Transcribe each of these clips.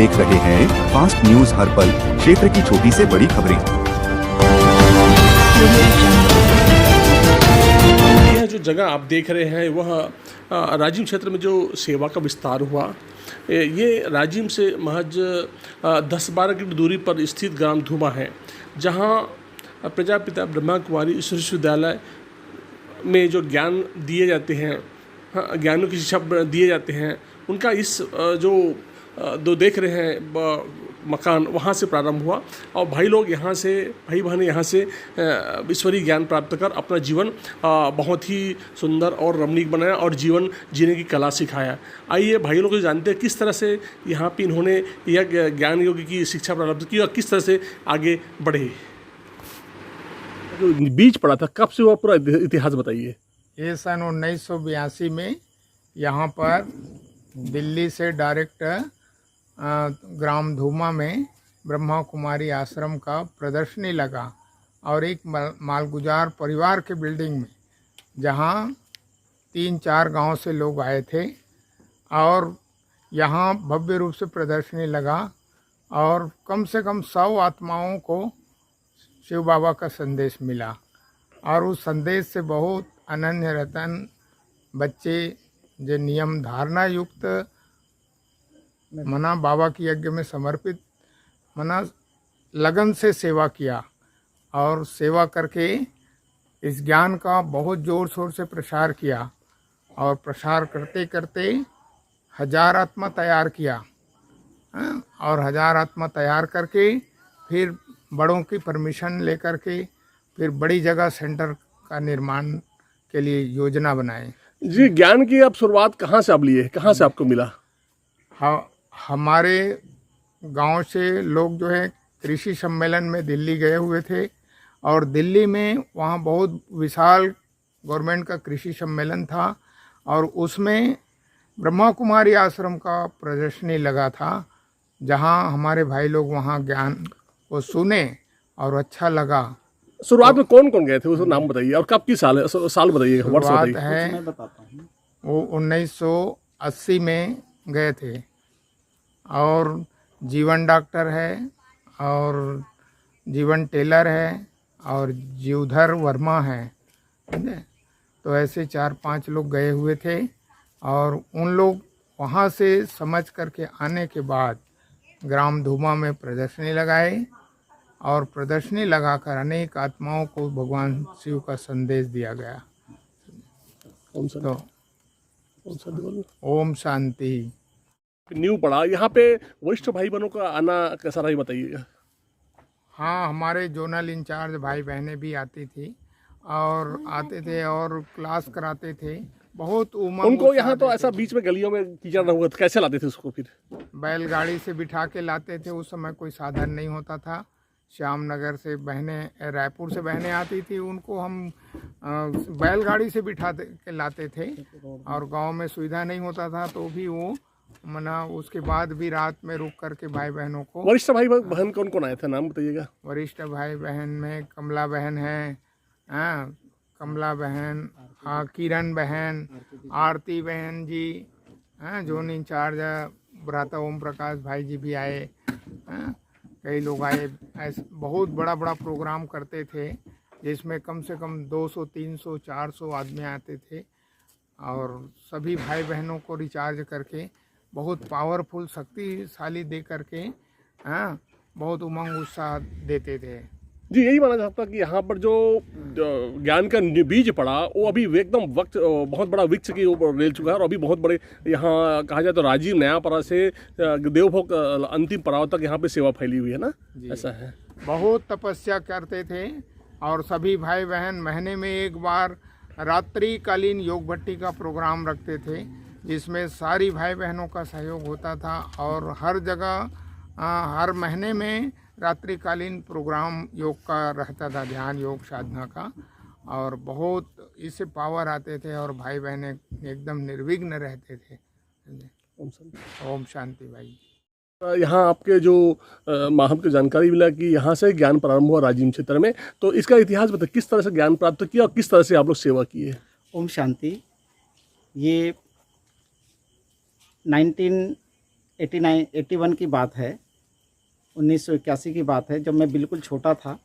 देख रहे हैं फास्ट न्यूज हर पल, क्षेत्र की छोटी से बड़ी खबरें। यह जो जगह आप देख रहे हैं वह राजिम क्षेत्र में जो सेवा का विस्तार हुआ, ये राजिम से महज 10-12 की दूरी पर स्थित ग्राम धूमा है, जहाँ प्रजापिता ब्रह्मा कुमारी ईश्वर विश्वविद्यालय में जो ज्ञान दिए जाते हैं, ज्ञानों की शिक्षा दिए जाते हैं, उनका इस जो दो देख रहे हैं मकान, वहाँ से प्रारंभ हुआ। और भाई लोग यहाँ से, भाई बहन यहाँ से ईश्वरीय ज्ञान प्राप्त कर अपना जीवन बहुत ही सुंदर और रमणीक बनाया और जीवन जीने की कला सिखाया। आइए भाई लोग जानते हैं किस तरह से यहाँ पे इन्होंने यह ज्ञान योग की शिक्षा प्राप्त की और किस तरह से आगे बढ़े। जो बीज पड़ा था कब से हुआ, पूरा इतिहास बताइए। ये सन 1982 में यहाँ पर दिल्ली से डायरेक्ट ग्राम धूमा में ब्रह्मा कुमारी आश्रम का प्रदर्शनी लगा और एक मालगुजार परिवार के बिल्डिंग में, जहाँ 3-4 गांव से लोग आए थे और यहाँ भव्य रूप से प्रदर्शनी लगा और कम से कम 100 आत्माओं को शिव बाबा का संदेश मिला। और उस संदेश से बहुत अनन्य रतन बच्चे जो नियम धारणा युक्त मना बाबा की यज्ञ में समर्पित मना लगन से सेवा किया और सेवा करके इस ज्ञान का बहुत जोर शोर से प्रसार किया और प्रसार करते करते 1000 आत्मा तैयार किया और 1000 आत्मा तैयार करके फिर बड़ों की परमिशन लेकर के फिर बड़ी जगह सेंटर का निर्माण के लिए योजना बनाए। जी, ज्ञान की आप शुरुआत कहाँ से आप लिए, कहाँ से आपको मिला? हाँ, हमारे गांव से लोग जो है कृषि सम्मेलन में दिल्ली गए हुए थे और दिल्ली में वहाँ बहुत विशाल गवर्नमेंट का कृषि सम्मेलन था और उसमें ब्रह्मा कुमारी आश्रम का प्रदर्शनी लगा था, जहाँ हमारे भाई लोग वहाँ ज्ञान को सुने और अच्छा लगा। शुरुआत में कौन कौन गए थे, उसका नाम बताइए और कब की साल बताइए, वर्ष बात बताइए। है वो 1980 में गए थे और जीवन डॉक्टर है और जीवन टेलर है और जीवधर वर्मा है, तो ऐसे 4-5 लोग गए हुए थे और उन लोग वहाँ से समझ करके आने के बाद ग्राम धूमा में प्रदर्शनी लगाए और प्रदर्शनी लगाकर अनेक आत्माओं को भगवान शिव का संदेश दिया गया। तो ओम शांति। न्यू पड़ा यहाँ पे वरिष्ठ भाई बहनों का आना कैसा रहा, बताइएगा। हाँ, हमारे जोनल इंचार्ज भाई बहनें भी आती थी और आते थे और क्लास कराते थे। बहुत उमंग उनको यहाँ तो ऐसा बीच में गलियों में कीचड़ न हुआ, तो कैसे लाते थे उसको? फिर बैलगाड़ी से बिठा के लाते थे। उस समय कोई साधन नहीं होता था। श्याम नगर से बहनें, रायपुर से बहनें आती थी, उनको हम बैलगाड़ी से बिठा के लाते थे और गांव में सुविधा नहीं होता था तो भी वो मना उसके बाद भी रात में रुक करके भाई बहनों को। वरिष्ठ भाई बहन कौन कौन आए थे, नाम बताइएगा। वरिष्ठ भाई बहन में कमला बहन है, कमला बहन, किरण बहन, आरती बहन जी, जोन इंचार्ज भ्राता ओम प्रकाश भाई जी भी आए, कई लोग आए। ऐसे बहुत बड़ा प्रोग्राम करते थे जिसमें कम से कम 200, 300, 400 आदमी आते थे और सभी भाई बहनों को रिचार्ज करके बहुत पावरफुल शक्तिशाली दे करके बहुत उमंग उत्साह देते थे। जी, यही माना जाता कि यहाँ पर जो ज्ञान का बीज पड़ा वो अभी एकदम वक्त बहुत बड़ा वृक्ष की ऊपर रेल चुका है और अभी बहुत बड़े यहाँ कहा जाए तो राजीव नयापरा से देवभोग अंतिम पड़ाव तक यहाँ पे सेवा फैली हुई है ना, ऐसा है। बहुत तपस्या करते थे और सभी भाई बहन महीने में एक बार रात्रिकालीन योग भट्टी का प्रोग्राम रखते थे जिसमें सारी भाई बहनों का सहयोग होता था और हर जगह हर महीने में रात्रिकालीन प्रोग्राम योग का रहता था, ध्यान योग साधना का, और बहुत इससे पावर आते थे और भाई बहनें एकदम निर्विघ्न रहते थे। ओम शांति भाई। यहाँ आपके जो हमको जानकारी मिला कि यहाँ से ज्ञान प्रारंभ हुआ राजिम क्षेत्र में, तो इसका इतिहास बताइए, किस तरह से ज्ञान प्राप्त किया और किस तरह से आप लोग सेवा किए? ओम शांति। ये 19 1981 की बात है, 1981 की बात है, जब मैं बिल्कुल छोटा था,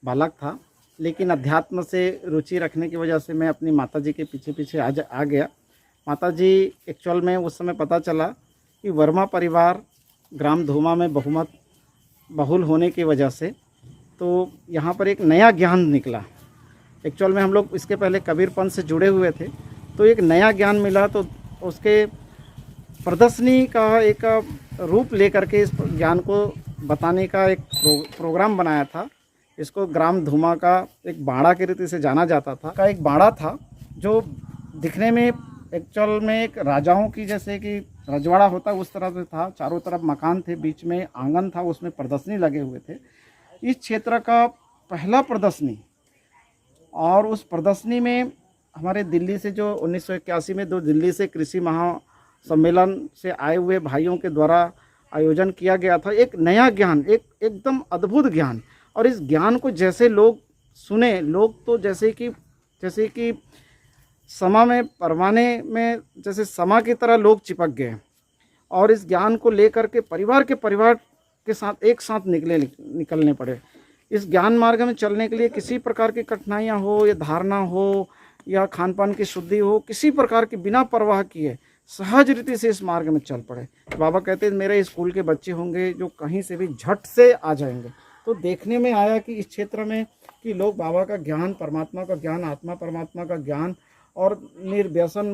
बालक था। लेकिन अध्यात्म से रुचि रखने की वजह से मैं अपनी माताजी के पीछे पीछे आ गया। माताजी एक्चुअल में उस समय पता चला कि वर्मा परिवार ग्राम धूमा में बहुल होने की वजह से तो यहाँ पर एक नया ज्ञान निकला। एक्चुअल में हम लोग इसके पहले कबीरपंथ से जुड़े हुए थे, तो एक नया ज्ञान मिला, तो उसके प्रदर्शनी का एक रूप लेकर के इस ज्ञान को बताने का एक प्रोग्राम बनाया था। इसको ग्राम धूमा का एक बाड़ा के रीति से जाना जाता था। का एक बाड़ा था जो दिखने में एक्चुअल में एक राजाओं की जैसे कि रजवाड़ा होता उस तरह से था। चारों तरफ मकान थे, बीच में आंगन था, उसमें प्रदर्शनी लगे हुए थे। इस क्षेत्र का पहला प्रदर्शनी, और उस प्रदर्शनी में हमारे दिल्ली से जो 1981 में दो दिल्ली से कृषि महासम्मेलन से आए हुए भाइयों के द्वारा आयोजन किया गया था। एक नया ज्ञान, एकदम अद्भुत ज्ञान। और इस ज्ञान को जैसे लोग सुने, लोग तो जैसे कि समा में परवाने में जैसे समा की तरह लोग चिपक गए, और इस ज्ञान को लेकर के परिवार के साथ एक साथ निकलने पड़े। इस ज्ञान मार्ग में चलने के लिए किसी प्रकार की कठिनाइयाँ हो या धारणा हो या खान पान की शुद्धि हो, किसी प्रकार की बिना परवाह किए सहज रीति से इस मार्ग में चल पड़े। बाबा कहते हैं मेरे स्कूल के बच्चे होंगे जो कहीं से भी झट से आ जाएंगे। तो देखने में आया कि इस क्षेत्र में कि लोग बाबा का ज्ञान, परमात्मा का ज्ञान, आत्मा परमात्मा का ज्ञान और निर्व्यसन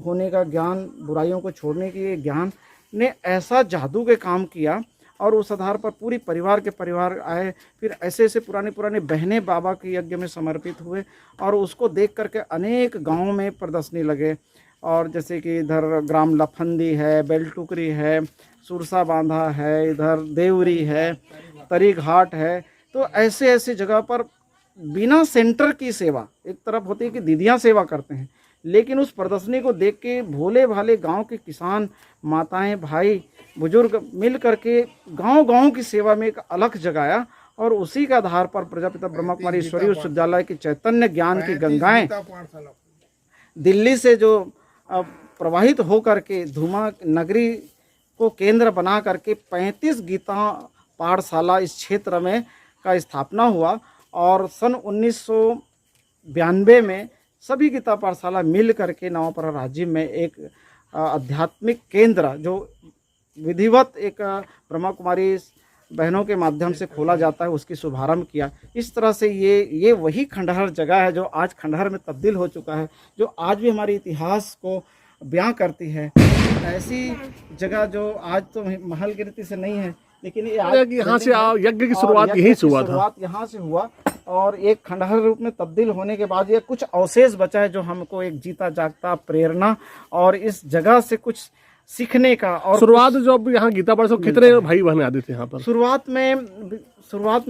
होने का ज्ञान, बुराइयों को छोड़ने की ज्ञान ने ऐसा जादू के काम किया। और उस आधार पर पूरी परिवार के परिवार आए। फिर ऐसे ऐसे पुराने बहनें बाबा के यज्ञ में समर्पित हुए, और उसको देख करके अनेक गाँव में प्रदर्शनी लगे। और जैसे कि इधर ग्राम लफंदी है, बेलटुकरी है, सुरसा बांधा है, इधर देवरी है, तरी घाट है। तो ऐसे ऐसे जगह पर बिना सेंटर की सेवा, एक तरफ होती है कि दीदियाँ सेवा करते हैं, लेकिन उस प्रदर्शनी को देख के भोले भाले गांव के किसान, माताएं, भाई, बुजुर्ग मिल करके गांव की सेवा में एक अलख जगाया। और उसी के आधार पर प्रजापिता ब्रह्मा कुमारी ईश्वरीय विश्वविद्यालय की चैतन्य ज्ञान की गंगाएं दिल्ली से जो प्रवाहित होकर के धूमा नगरी को केंद्र बना करके 35 गीता पाठशाला इस क्षेत्र में का स्थापना हुआ। और सन 1992 में सभी गीता पाठशाला मिल करके नवापरा राजीव में एक आध्यात्मिक केंद्र जो विधिवत एक ब्रह्मा कुमारी बहनों के माध्यम से खोला जाता है, उसकी शुभारंभ किया। इस तरह से ये वही खंडहर जगह है जो आज खंडहर में तब्दील हो चुका है, जो आज भी हमारे इतिहास को बयां करती है। ऐसी जगह जो आज तो महल की रीति से नहीं है, लेकिन यहाँ से यज्ञ की शुरुआत यहीं से हुआ था। शुरुआत यहाँ से हुआ, और एक खंडहर रूप में तब्दील होने के बाद ये कुछ अवशेष बचा है जो हमको एक जीता जागता प्रेरणा और इस जगह से कुछ सीखने का। और शुरुआत जब यहाँ गीता पाठ कितने भाई बहन आते थे यहाँ पर? शुरुआत में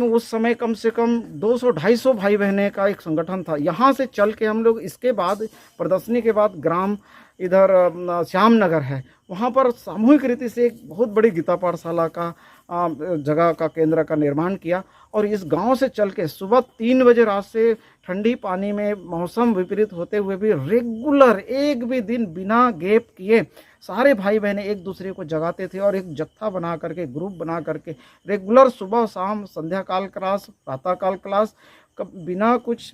उस समय कम से कम 200-250 भाई बहने का एक संगठन था। यहाँ से चल के हम लोग इसके बाद प्रदर्शनी के बाद ग्राम इधर श्याम नगर है, वहाँ पर सामूहिक रीति से एक बहुत बड़ी गीता पाठशाला का जगह का केंद्र का निर्माण किया। और इस गांव से चल के सुबह 3 बजे रात से ठंडी पानी में मौसम विपरीत होते हुए भी रेगुलर एक भी दिन बिना गैप किए सारे भाई बहने एक दूसरे को जगाते थे, और एक जत्था बना करके, ग्रुप बना करके रेगुलर सुबह शाम संध्या काल क्लास, प्रातः काल क्लास, बिना कुछ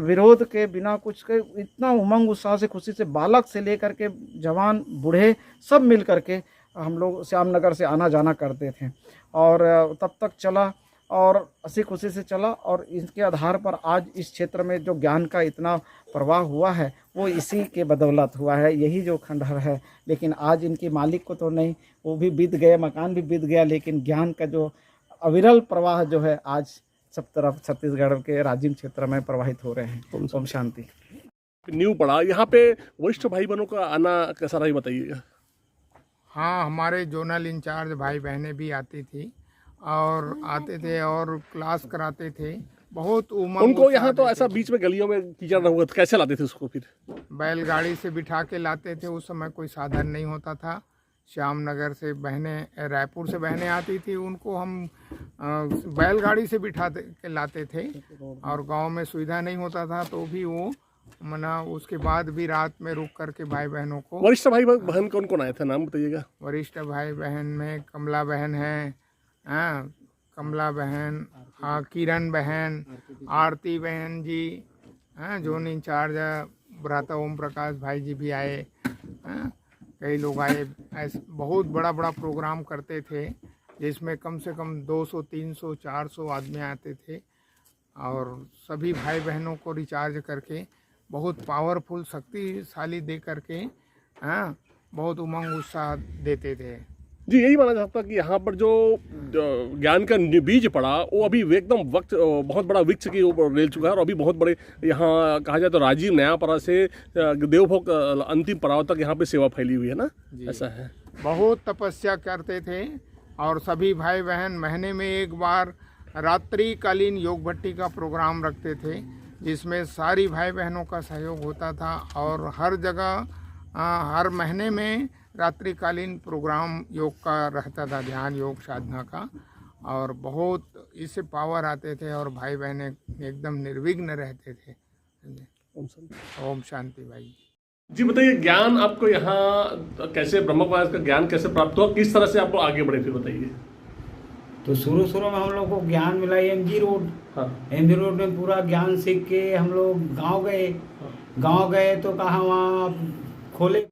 विरोध के, बिना कुछ के, इतना उमंग उत्साह से, खुशी से, बालक से लेकर के जवान बूढ़े सब मिल करके हम लोग श्यामनगर से आना जाना करते थे। और तब तक चला और हंसी खुशी से चला। और इसके आधार पर आज इस क्षेत्र में जो ज्ञान का इतना प्रवाह हुआ है वो इसी के बदौलत हुआ है, यही जो खंडहर है। लेकिन आज इनके मालिक को तो नहीं, वो भी बीत गए, मकान भी बीत गया, लेकिन ज्ञान का जो अविरल प्रवाह जो है आज सब तरफ छत्तीसगढ़ के राजिम क्षेत्र में प्रवाहित हो रहे हैं। ओम शांति। न्यू पड़ा यहाँ पे वरिष्ठ भाई बहनों का आना कैसा रहा बताइएगा। हाँ, हमारे जोनल इंचार्ज भाई बहनें भी आती थी और आते थे और क्लास कराते थे। बहुत उमंग उनको यहाँ तो ऐसा बीच में गलियों में कीचड़ न हुआ, कैसे लाते थे उसको? फिर बैलगाड़ी से बिठा के लाते थे। उस समय कोई साधन नहीं होता था। श्यामनगर से बहनें, रायपुर से बहनें आती थी, उनको हम बैलगाड़ी से बिठा के लाते थे। और गांव में सुविधा नहीं होता था तो भी वो मना उसके बाद भी रात में रुक करके भाई बहनों को। वरिष्ठ भाई बहन कौन कौन आए थे, नाम बताइएगा। वरिष्ठ भाई बहन में कमला बहन है, हाँ कमला बहन, हाँ किरण बहन, आरती बहन जी, हाँ जोन इंचार्ज भ्राता ओम प्रकाश भाई जी भी आए, हाँ कई लोग आए। ऐसे बहुत बड़ा बड़ा प्रोग्राम करते थे जिसमें कम से कम 200, 300, 400 आदमी आते थे और सभी भाई बहनों को रिचार्ज करके बहुत पावरफुल शक्तिशाली दे करके, हाँ बहुत उमंग उत्साह देते थे। जी, यही माना जाता कि यहाँ पर जो ज्ञान का बीज पड़ा वो अभी एकदम वक्त बहुत बड़ा वृक्ष की ऊपर रेल चुका है और अभी बहुत बड़े, यहाँ कहा जाए तो राजीव नयापरा से देवभोग अंतिम पड़ाव तक यहाँ पे सेवा फैली हुई है ना, ऐसा है। बहुत तपस्या करते थे और सभी भाई बहन महीने में एक बार रात्रिकालीन योग भट्टी का प्रोग्राम रखते थे जिसमें सारी भाई बहनों का सहयोग होता था और हर जगह हर महीने में रात्रिकालीन प्रोग्राम योग का रहता था, ध्यान योग साधना का, और बहुत इससे पावर आते थे और भाई बहनें एकदम निर्विघ्न रहते थे। ओम शांति भाई। जी बताइए, ज्ञान आपको यहाँ कैसे, ब्रह्मकुमारी का ज्ञान कैसे प्राप्त हुआ, किस तरह से आप लोग आगे बढ़े फिर बताइए। तो शुरू शुरू में हम लोग को ज्ञान मिला एमजी रोड। हाँ। एमजी रोड में पूरा ज्ञान सीख के हम लोग गांव गए। गांव गए तो कहा वहाँ खोले